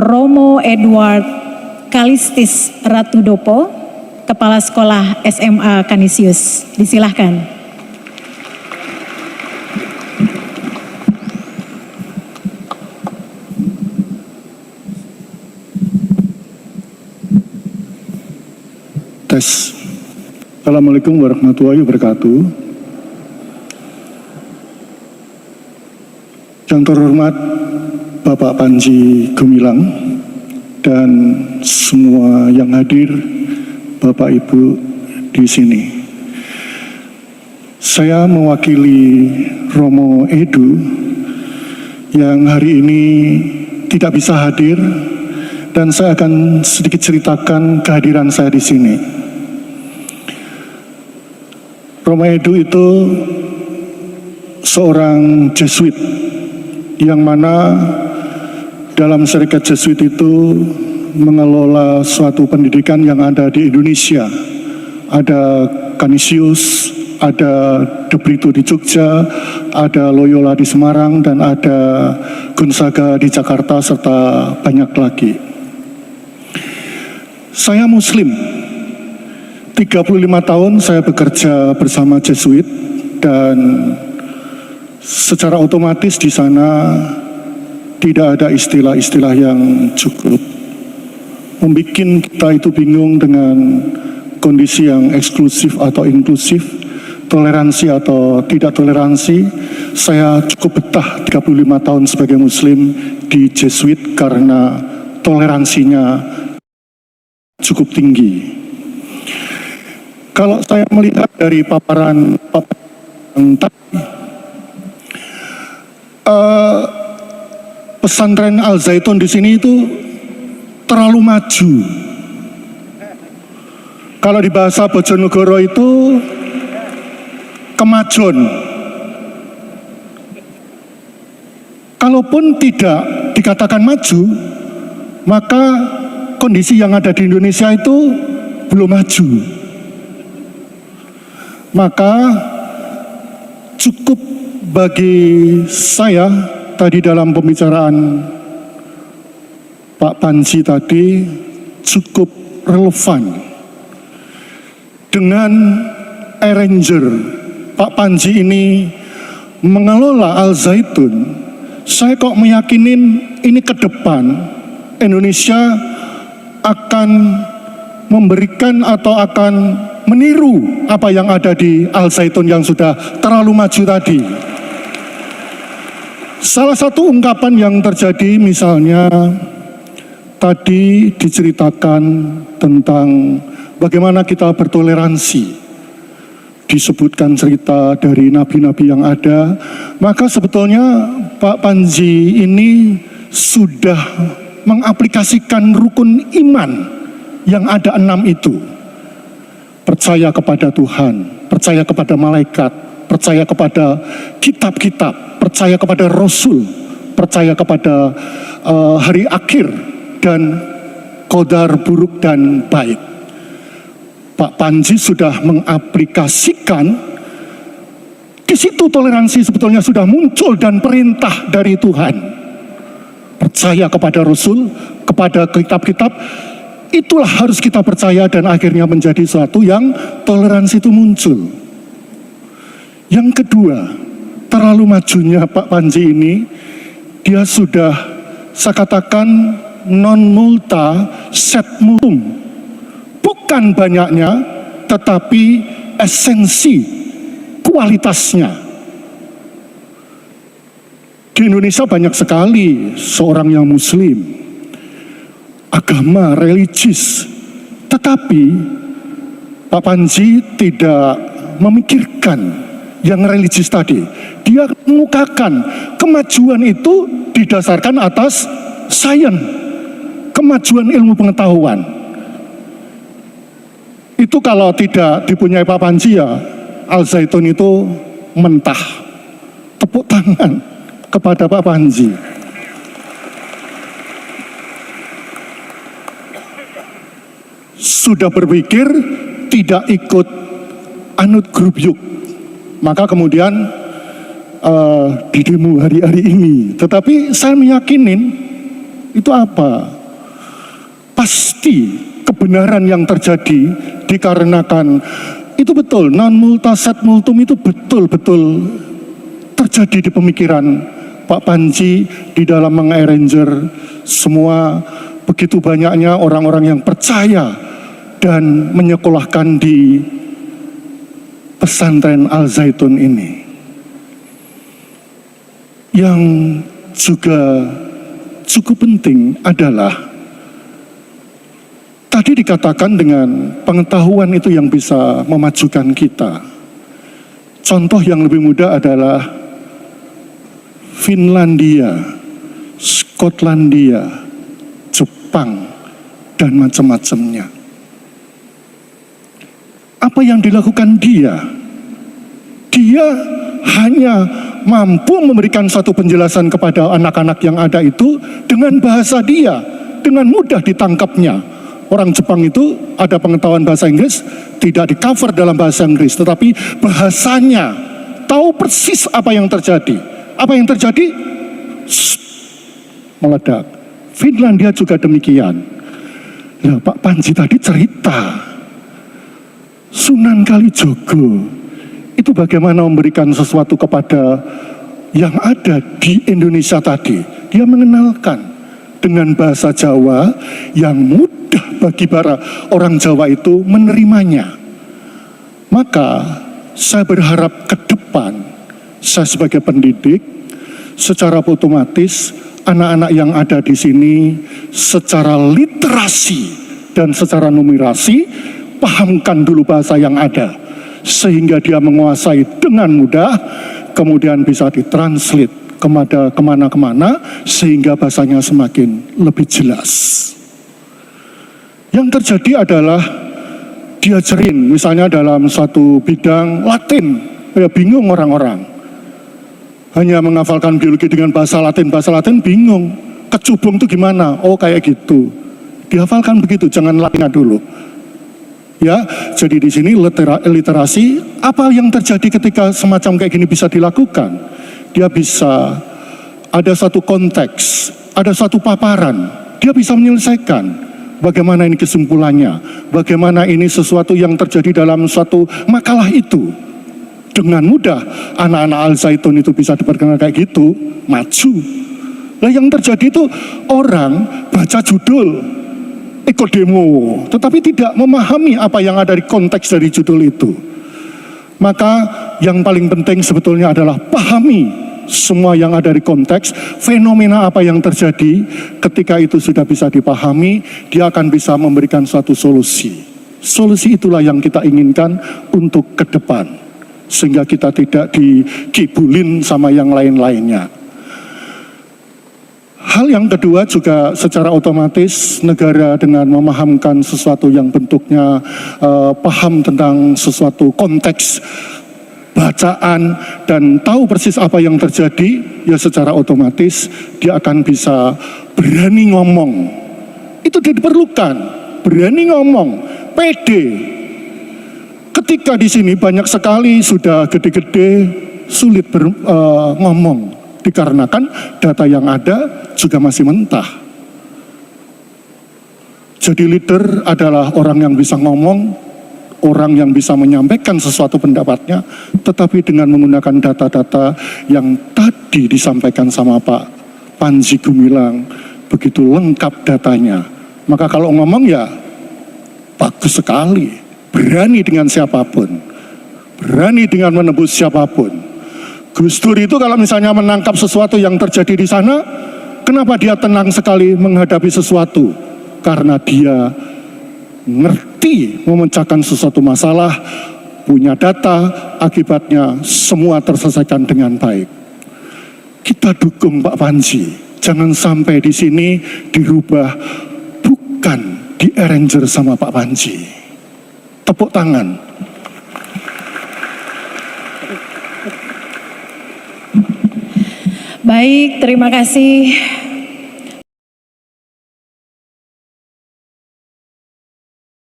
Romo Edward Kalistis Ratudopo, Kepala Sekolah SMA Canisius. Disilahkan. Tes. Assalamualaikum warahmatullahi wabarakatuh. Yang terhormat Bapak Panji Gumilang dan semua yang hadir, Bapak Ibu di sini. Saya mewakili Romo Edu yang hari ini tidak bisa hadir, dan saya akan sedikit ceritakan kehadiran saya di sini. Romo Edu itu seorang Jesuit yang mana dalam serikat Jesuit itu mengelola suatu pendidikan yang ada di Indonesia. Ada Canisius, ada De Brito di Jogja, ada Loyola di Semarang, dan ada Gonzaga di Jakarta, serta banyak lagi. Saya Muslim. 35 tahun saya bekerja bersama Jesuit, dan secara otomatis di sana tidak ada istilah-istilah yang cukup membuat kita itu bingung dengan kondisi yang eksklusif atau inklusif, toleransi atau tidak toleransi. Saya cukup betah 35 tahun sebagai Muslim di Jesuit karena toleransinya cukup tinggi. Kalau saya melihat dari paparan yang tadi, pesantren Al Zaitun di sini itu terlalu maju. Kalau di bahasa Bojonegoro itu kemajon. Kalaupun tidak dikatakan maju, maka kondisi yang ada di Indonesia itu belum maju. Maka cukup bagi saya tadi dalam pembicaraan Pak Panji tadi cukup relevan dengan arranger Pak Panji ini mengelola Al Zaitun. Saya kok meyakinin ini ke depan Indonesia akan memberikan atau akan meniru apa yang ada di Al Zaitun yang sudah terlalu maju tadi. Salah satu ungkapan yang terjadi misalnya tadi diceritakan tentang bagaimana kita bertoleransi. Disebutkan cerita dari nabi-nabi yang ada, maka sebetulnya Pak Panji ini sudah mengaplikasikan rukun iman yang ada 6 itu. Percaya kepada Tuhan, percaya kepada malaikat, percaya kepada kitab-kitab, percaya kepada Rasul, percaya kepada hari akhir, dan qadar buruk dan baik. Pak Panji sudah mengaplikasikan, di situ toleransi sebetulnya sudah muncul dan perintah dari Tuhan. Percaya kepada Rasul, kepada kitab-kitab, itulah harus kita percaya, dan akhirnya menjadi sesuatu yang toleransi itu muncul. Yang kedua, terlalu majunya Pak Panji ini, dia sudah, saya katakan, non multa sed multum. Bukan banyaknya, tetapi esensi, kualitasnya. Di Indonesia banyak sekali seorang yang Muslim, agama religius, tetapi Pak Panji tidak memikirkan yang religius tadi. Dia mengukakan kemajuan itu didasarkan atas sains, kemajuan ilmu pengetahuan. Itu kalau tidak dipunyai Pak Panji, ya Al Zaitun itu mentah. Tepuk tangan kepada Pak Panji. Sudah berpikir tidak ikut anut grup yuk, maka kemudian di demo hari-hari ini. Tetapi saya meyakinin itu apa? pasti kebenaran yang terjadi dikarenakan itu betul, non multa sed multum itu betul-betul terjadi di pemikiran Pak Panji di dalam mengarranger semua begitu banyaknya orang-orang yang percaya dan menyekolahkan di pesantren Al Zaitun ini. Yang juga cukup penting adalah tadi dikatakan dengan pengetahuan itu yang bisa memajukan kita. Contoh yang lebih mudah adalah Finlandia, Skotlandia, Jepang, dan macam-macamnya. Apa yang dilakukan dia? Dia hanya mampu memberikan satu penjelasan kepada anak-anak yang ada itu dengan bahasa dia, dengan mudah ditangkapnya. Orang Jepang itu ada pengetahuan bahasa Inggris, tidak di-cover dalam bahasa Inggris, tetapi bahasanya tahu persis apa yang terjadi. Apa yang terjadi? Meledak. Finlandia juga demikian. Ya, Pak Panji tadi cerita Sunan Kalijogo itu bagaimana memberikan sesuatu kepada yang ada di Indonesia tadi. Dia mengenalkan dengan bahasa Jawa yang mudah bagi para orang Jawa itu menerimanya. Maka saya berharap ke depan, saya sebagai pendidik, secara otomatis anak-anak yang ada di sini secara literasi dan secara numerasi, pahamkan dulu bahasa yang ada. Sehingga dia menguasai dengan mudah, kemudian bisa ditranslate kemana-kemana, sehingga bahasanya semakin lebih jelas. Yang terjadi adalah diajarin, misalnya dalam satu bidang Latin, ya bingung orang-orang. Hanya menghafalkan biologi dengan bahasa Latin bingung. Kecubung itu gimana? Oh kayak gitu. Dihafalkan begitu, jangan lainnya dulu. Ya, jadi di sini literasi, apa yang terjadi ketika semacam kayak gini bisa dilakukan? Dia bisa ada satu konteks, ada satu paparan, dia bisa menyelesaikan. Bagaimana ini kesimpulannya? Bagaimana ini sesuatu yang terjadi dalam suatu makalah itu? Dengan mudah anak-anak Al Zaitun itu bisa diperkenalkan kayak gitu, maju. Nah yang terjadi itu orang baca judul, ikut demo, tetapi tidak memahami apa yang ada di konteks dari judul itu. Maka yang paling penting sebetulnya adalah pahami semua yang ada di konteks, fenomena apa yang terjadi. Ketika itu sudah bisa dipahami, dia akan bisa memberikan suatu solusi. Solusi itulah yang kita inginkan untuk ke depan, sehingga kita tidak dikibulin sama yang lain-lainnya. Hal yang kedua juga secara otomatis negara dengan memahamkan sesuatu yang bentuknya paham tentang sesuatu konteks bacaan dan tahu persis apa yang terjadi, ya secara otomatis dia akan bisa berani ngomong. Itu diperlukan, berani ngomong, pede. Ketika di sini banyak sekali sudah gede-gede sulit ngomong. Dikarenakan data yang ada juga masih mentah. Jadi leader adalah orang yang bisa ngomong, orang yang bisa menyampaikan sesuatu pendapatnya, tetapi dengan menggunakan data-data yang tadi disampaikan sama Pak Panji Gumilang, begitu lengkap datanya. Maka kalau ngomong ya bagus sekali, berani dengan siapapun, berani dengan menembus siapapun. Gus Dur itu kalau misalnya menangkap sesuatu yang terjadi di sana, kenapa dia tenang sekali menghadapi sesuatu? Karena dia ngerti memecahkan sesuatu masalah, punya data, akibatnya semua terselesaikan dengan baik. Kita dukung Pak Panji, jangan sampai di sini dirubah, bukan di-arranger sama Pak Panji. Tepuk tangan. Baik, terima kasih